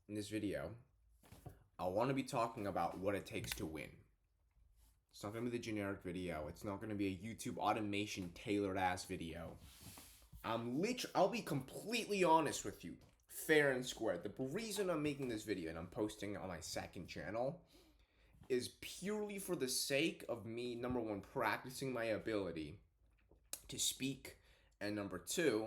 in this video, I want to be talking about what it takes to win. It's not going to be the generic video. It's not going to be a YouTube automation tailored ass video. I'll be completely honest with you, fair and square. The reason I'm making this video and I'm posting it on my second channel is purely for the sake of me, number one, practicing my ability to speak, and number two,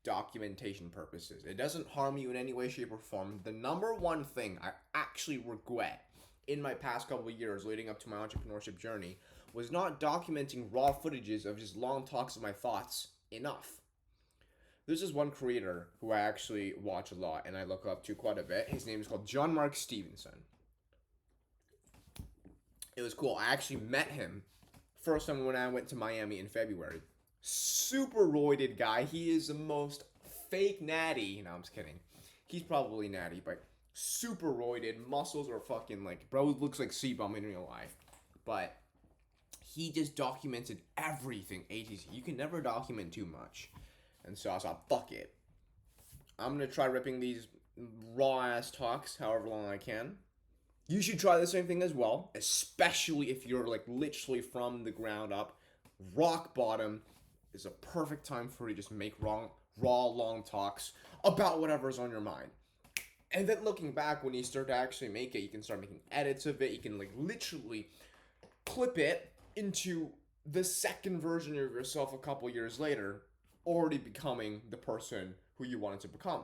documentation purposes. It doesn't harm you in any way, shape, or form. The number one thing I actually regret in my past couple of years leading up to my entrepreneurship journey was not documenting raw footages of just long talks of my thoughts enough. There's this one creator who I actually watch a lot and I look up to quite a bit. His name is called John Mark Stevenson. It was cool. I actually met him first time when I went to Miami in February. Super roided guy. He is the most fake natty. No, I'm just kidding. He's probably natty, but super roided. Muscles are fucking like, bro looks like C-Bum in real life. But he just documented everything A to Z. You can never document too much. And so I thought, fuck it. I'm going to try ripping these raw ass talks however long I can. You should try the same thing as well, especially if you're like literally from the ground up. Rock bottom is a perfect time for you to just make raw long talks about whatever's on your mind. And then looking back, when you start to actually make it, you can start making edits of it. You can like literally clip it into the second version of yourself a couple years later, already becoming the person who you wanted to become.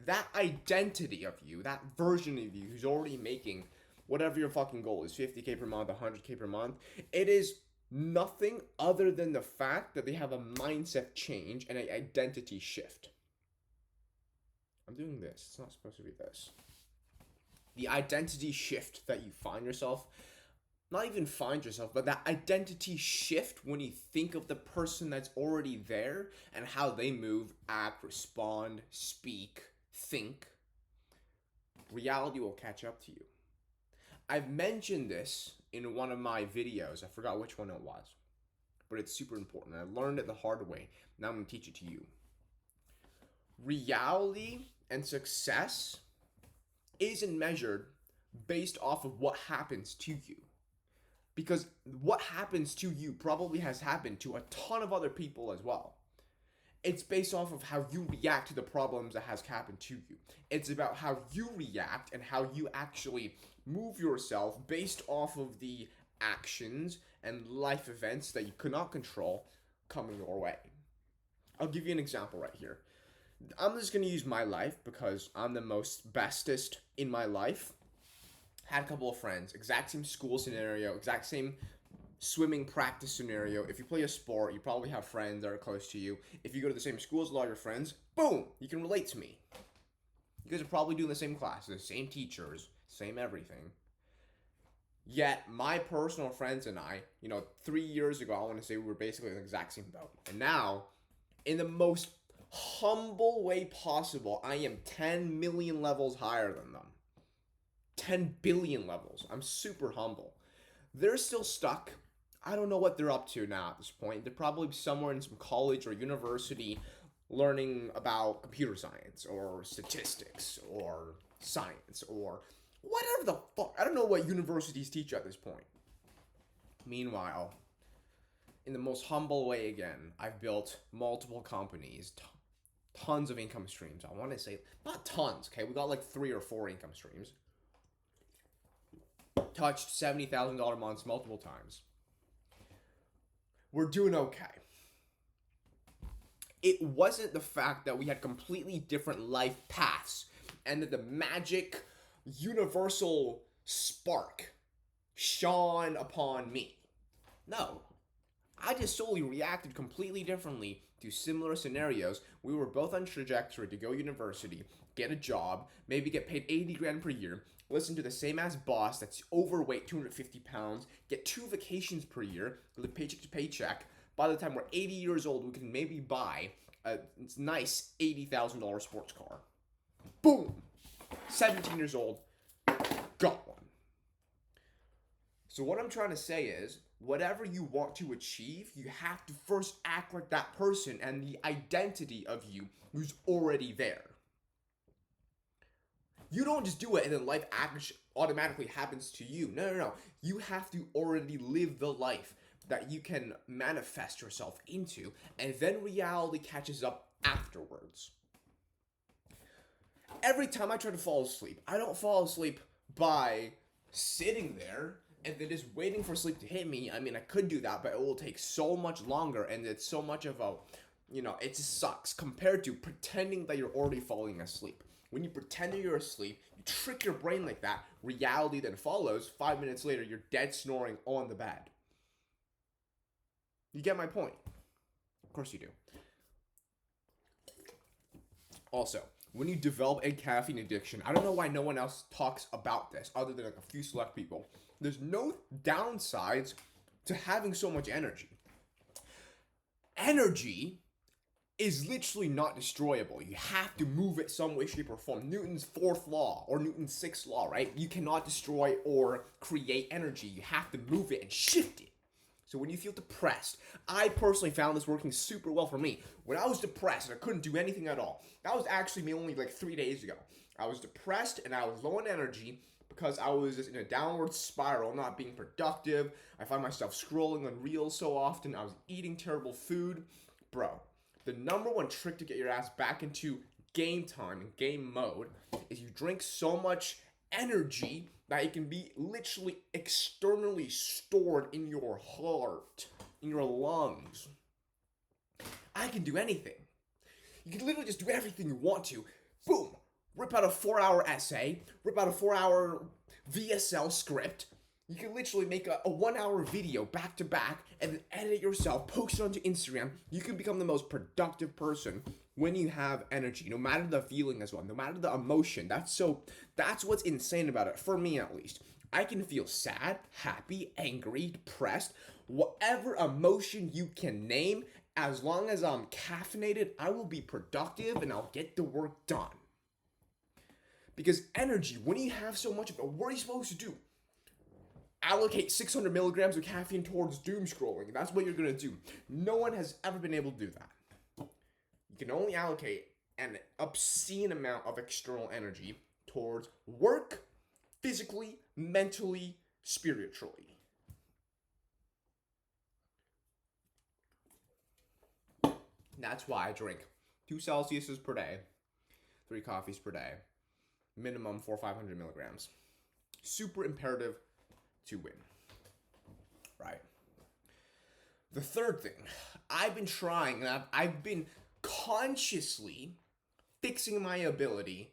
That identity of you, that version of you who's already making whatever your fucking goal is, 50K per month, 100K per month, it is nothing other than the fact that they have a mindset change and an identity shift. I'm doing this. It's not supposed to be this. The identity shift that you find yourself, not even find yourself, but that identity shift when you think of the person that's already there and how they move, act, respond, speak, think, reality will catch up to you. I've mentioned this in one of my videos. I forgot which one it was, but it's super important. I learned it the hard way. Now I'm going to teach it to you. Reality and success isn't measured based off of what happens to you. Because what happens to you probably has happened to a ton of other people as well. It's based off of how you react to the problems that has happened to you. It's about how you react and how you actually move yourself based off of the actions and life events that you cannot control coming your way. I'll give you an example right here. I'm just going to use my life because I'm the most bestest in my life. Had a couple of friends, exact same school scenario, exact same swimming practice scenario. If you play a sport, you probably have friends that are close to you. If you go to the same school as a lot of your friends, boom, you can relate to me. You guys are probably doing the same classes, same teachers, same everything. Yet, my personal friends and I, 3 years ago, I want to say we were basically in the exact same boat. And now, in the most humble way possible, I am 10 million levels higher than them. 10 billion levels. I'm super humble. They're still stuck. I don't know what they're up to now at this point. They're probably somewhere in some college or university learning about computer science or statistics or science or whatever the fuck. I don't know what universities teach at this point. Meanwhile, in the most humble way again, I've built multiple companies, tons of income streams. I want to say, not tons, okay? We got like 3 or 4 income streams. Touched $70,000 months multiple times. We're doing okay. It wasn't the fact that we had completely different life paths and that the magic universal spark shone upon me. No. I just solely reacted completely differently to similar scenarios. We were both on trajectory to go university, get a job, maybe get paid 80 grand per year, listen to the same ass boss that's overweight, 250 pounds, get 2 vacations per year, live paycheck to paycheck. By the time we're 80 years old, we can maybe buy a nice $80,000 sports car. Boom! 17 years old, got one. So what I'm trying to say is, whatever you want to achieve, you have to first act like that person and the identity of you who's already there. You don't just do it and then life automatically happens to you. No, no, no. You have to already live the life that you can manifest yourself into, and then reality catches up afterwards. Every time I try to fall asleep, I don't fall asleep by sitting there and then just waiting for sleep to hit me. I mean, I could do that, but it will take so much longer, and it's so much of a, it just sucks compared to pretending that you're already falling asleep. When you pretend that you're asleep, you trick your brain like that, reality then follows. 5 minutes later, you're dead snoring on the bed. You get my point? Of course you do. Also, when you develop a caffeine addiction, I don't know why no one else talks about this other than like a few select people. There's no downsides to having so much energy. Energy is literally not destroyable. You have to move it some way, shape, or form. Newton's fourth law or Newton's sixth law, right? You cannot destroy or create energy. You have to move it and shift it. So when you feel depressed, I personally found this working super well for me. When I was depressed and I couldn't do anything at all, that was actually me only like 3 days ago. I was depressed and I was low on energy because I was just in a downward spiral, not being productive. I find myself scrolling on Reels so often. I was eating terrible food. Bro, the number one trick to get your ass back into game time and game mode is you drink so much energy that it can be literally externally stored in your heart, in your lungs. I can do anything. You can literally just do everything you want to. Boom! Rip out a 4-hour essay, rip out a 4-hour VSL script. You can literally make a 1-hour video back to back and then edit it yourself, post it onto Instagram. You can become the most productive person when you have energy, no matter the feeling as well, no matter the emotion. That's what's insane about it, for me at least. I can feel sad, happy, angry, depressed, whatever emotion you can name. As long as I'm caffeinated, I will be productive and I'll get the work done. Because energy, when you have so much of it, what are you supposed to do? Allocate 600 milligrams of caffeine towards doom scrolling. That's what you're going to do. No one has ever been able to do that. You can only allocate an obscene amount of external energy towards work, physically, mentally, spiritually. That's why I drink 2 Celsiuses per day, 3 coffees per day, minimum 400-500 milligrams. Super imperative to win, right? The third thing, I've been trying, and I've been consciously fixing my ability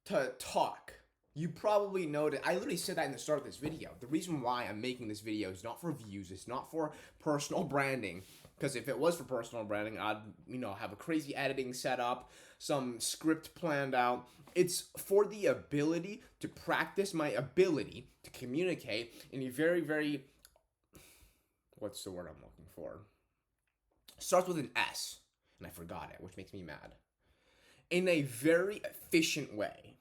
to talk. You probably noticed, I literally said that in the start of this video. The reason why I'm making this video is not for views, it's not for personal branding, because if it was for personal branding, I'd, have a crazy editing setup, some script planned out. It's for the ability to practice my ability to communicate in a very, very, what's the word I'm looking for? Starts with an S, and I forgot it, which makes me mad. In a very efficient way.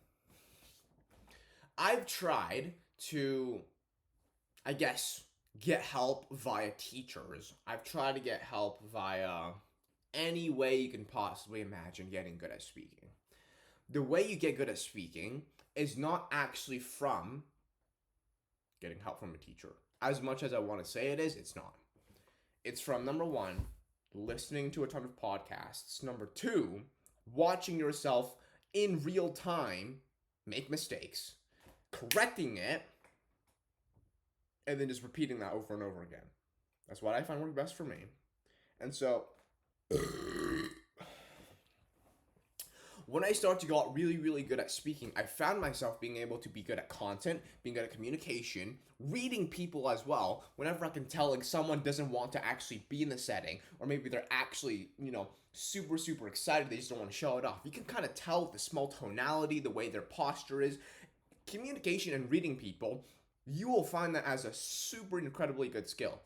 I've tried to, get help via teachers. I've tried to get help via any way you can possibly imagine getting good at speaking. The way you get good at speaking is not actually from getting help from a teacher. As much as I want to say it is, it's not. It's from, number one, listening to a ton of podcasts. Number two, watching yourself in real time make mistakes, correcting it, and then just repeating that over and over again. That's what I find works best for me. And so when I started to get really, really good at speaking, I found myself being able to be good at content, being good at communication, reading people as well. Whenever I can tell someone doesn't want to actually be in the setting, or maybe they're actually, super, super excited, they just don't want to show it off. You can kind of tell the small tonality, the way their posture is. Communication and reading people, you will find that as a super incredibly good skill.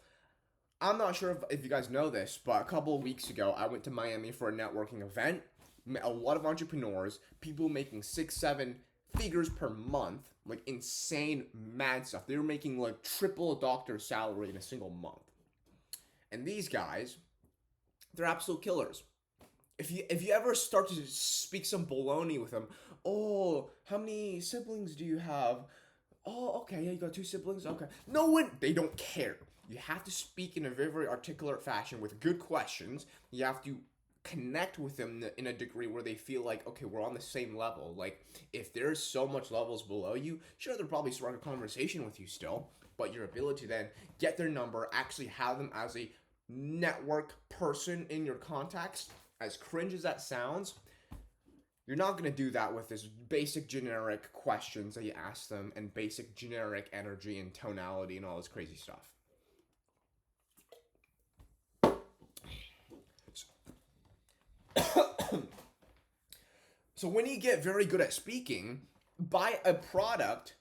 I'm not sure if you guys know this, but a couple of weeks ago, I went to Miami for a networking event. Met a lot of entrepreneurs, people making 6-7 figures per month, like insane, mad stuff. They were making like triple a doctor's salary in a single month. And these guys, they're absolute killers. if you ever start to speak some baloney with them, oh, how many siblings do you have? Oh, okay, yeah, you got 2 siblings. Okay, no one, they don't care. You have to speak in a very, very articulate fashion with good questions. You have to connect with them in a degree where they feel like, okay, we're on the same level. Like, if there's so much levels below you, sure, they'll probably start a conversation with you still, but your ability to then get their number, actually have them as a network person in your contacts, as cringe as that sounds, you're not going to do that with this basic generic questions that you ask them and basic generic energy and tonality and all this crazy stuff. So when you get very good at speaking, buy a product.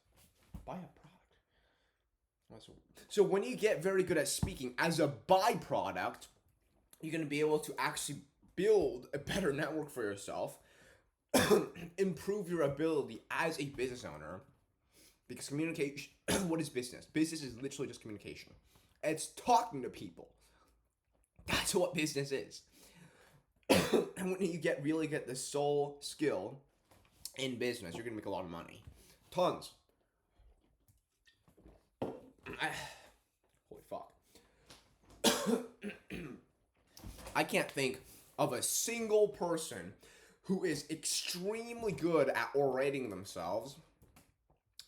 So when you get very good at speaking as a byproduct, you're going to be able to actually build a better network for yourself, improve your ability as a business owner. Because communication, what is business? Business is literally just communication. It's talking to people. That's what business is. And when you really get the soul skill in business, you're going to make a lot of money. Tons. Holy fuck. I can't think of a single person who is extremely good at orating themselves,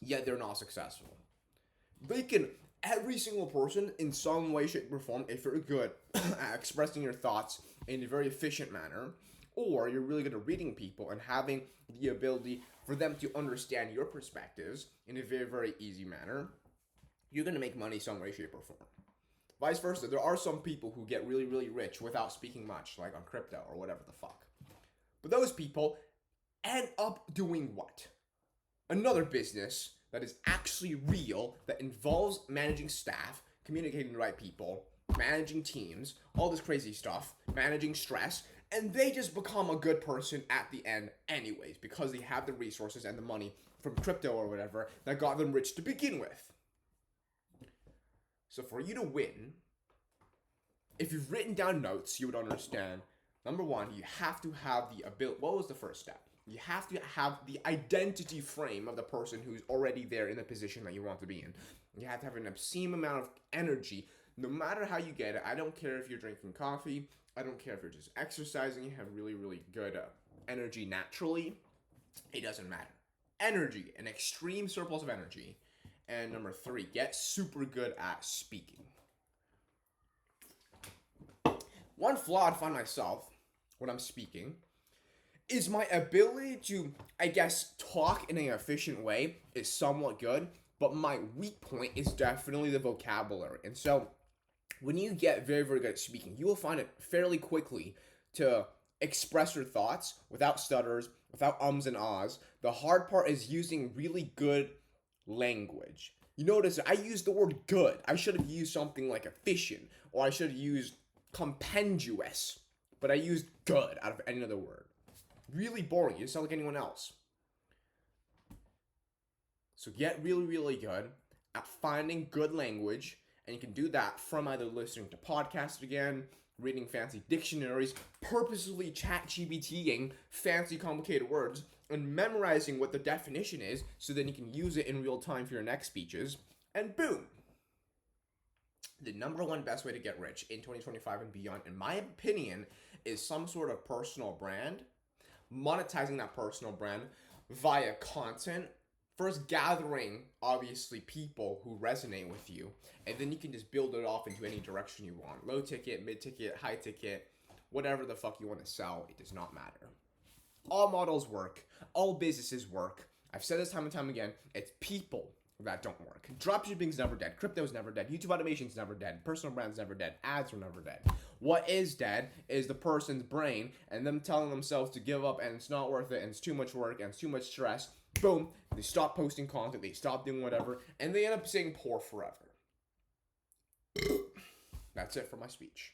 yet they're not successful. Every single person in some way, shape, or form, if you're good at expressing your thoughts in a very efficient manner, or you're really good at reading people and having the ability for them to understand your perspectives in a very, very easy manner, you're going to make money some way, shape, or form. Vice versa, there are some people who get really, really rich without speaking much, like on crypto or whatever the fuck. But those people end up doing what? Another business that is actually real, that involves managing staff, communicating with the right people, managing teams, all this crazy stuff, managing stress, and they just become a good person at the end anyways, because they have the resources and the money from crypto or whatever that got them rich to begin with. So for you to win, if you've written down notes, you would understand, number one, you have to have the ability. What was the first step? You have to have the identity frame of the person who's already there in the position that you want to be in. You have to have an obscene amount of energy, no matter how you get it. I don't care if you're drinking coffee. I don't care if you're just exercising. You have really, really good energy naturally. It doesn't matter. Energy, an extreme surplus of energy. And number 3, get super good at speaking. One flaw I find myself when I'm speaking is my ability to, I guess, talk in an efficient way is somewhat good, but my weak point is definitely the vocabulary. And so when you get very, very good at speaking, you will find it fairly quickly to express your thoughts without stutters, without ums and ahs. The hard part is using really good language. You notice I used the word good. I should have used something like efficient, or I should have used compendious, but I used good out of any other word. Really boring. You sound like anyone else. So get really, really good at finding good language, and you can do that from either listening to podcasts again, reading fancy dictionaries, purposely ChatGPTing fancy complicated words, and memorizing what the definition is so then you can use it in real time for your next speeches, and boom. The number one best way to get rich in 2025 and beyond, in my opinion, is some sort of personal brand. Monetizing that personal brand via content. First gathering, obviously, people who resonate with you, and then you can just build it off into any direction you want. Low ticket, mid ticket, high ticket, whatever the fuck you want to sell, it does not matter. All models work. All businesses work. I've said this time and time again. It's people that don't work. Dropshipping's never dead. Crypto's never dead. YouTube automation's never dead. Personal brand's never dead. Ads are never dead. What is dead is the person's brain and them telling themselves to give up and it's not worth it and it's too much work and it's too much stress. Boom. They stop posting content. They stop doing whatever. And they end up staying poor forever. That's it for my speech.